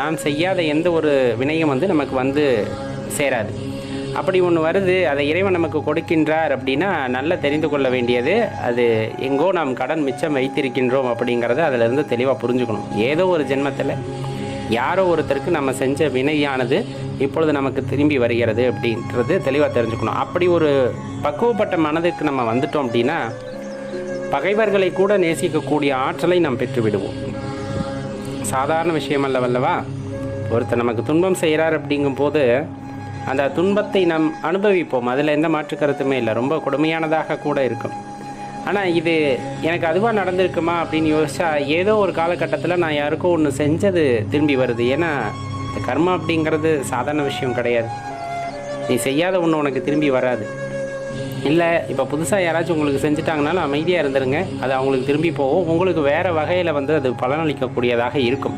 நாம் செய்யாத எந்த ஒரு வினையும் நமக்கு சேராது. அப்படி ஒன்று வருது, அதை இறைவன் நமக்கு கொடுக்கின்றார் அப்படின்னா நல்லா தெரிந்து கொள்ள வேண்டியது, அது எங்கோ நாம் கடன் மிச்சம் வைத்திருக்கின்றோம் அப்படிங்கிறத அதிலிருந்து தெளிவாக புரிஞ்சுக்கணும். ஏதோ ஒரு ஜென்மத்தில் யாரோ ஒருத்தருக்கு நம்ம செஞ்ச வினையானது இப்பொழுது நமக்கு திரும்பி வருகிறது அப்படின்றது தெளிவாக தெரிஞ்சுக்கணும். அப்படி ஒரு பக்குவப்பட்ட மனதுக்கு நம்ம வந்துட்டோம் அப்படின்னா பகைவர்களை கூட நேசிக்கக்கூடிய ஆற்றலை நாம் பெற்றுவிடுவோம். சாதாரண விஷயம் அல்லவல்லவா? ஒருத்தர் நமக்கு துன்பம் செய்கிறார் அப்படிங்கும்போது அந்த துன்பத்தை நாம் அனுபவிப்போம். அதில் எந்த மாற்று கருத்துமே இல்லை. ரொம்ப கொடுமையானதாக கூட இருக்கும். ஆனால் இது எனக்கு அதுவாக நடந்திருக்குமா அப்படின்னு யோசிச்சா ஏதோ ஒரு காலகட்டத்தில் நான் யாருக்கும் ஒன்று செஞ்சது திரும்பி வருது. ஏன்னா இந்த கர்மா அப்படிங்கிறது சாதாரண விஷயம் கிடையாது. நீ செய்யாத ஒன்று உனக்கு திரும்பி வராது. இல்லை இப்போ புதுசாக யாராச்சும் உங்களுக்கு செஞ்சுட்டாங்கனாலும் அமைதியாக இருந்துருங்க. அது அவங்களுக்கு திரும்பி போகும். உங்களுக்கு வேறு வகையில் அது பலனளிக்கக்கூடியதாக இருக்கும்.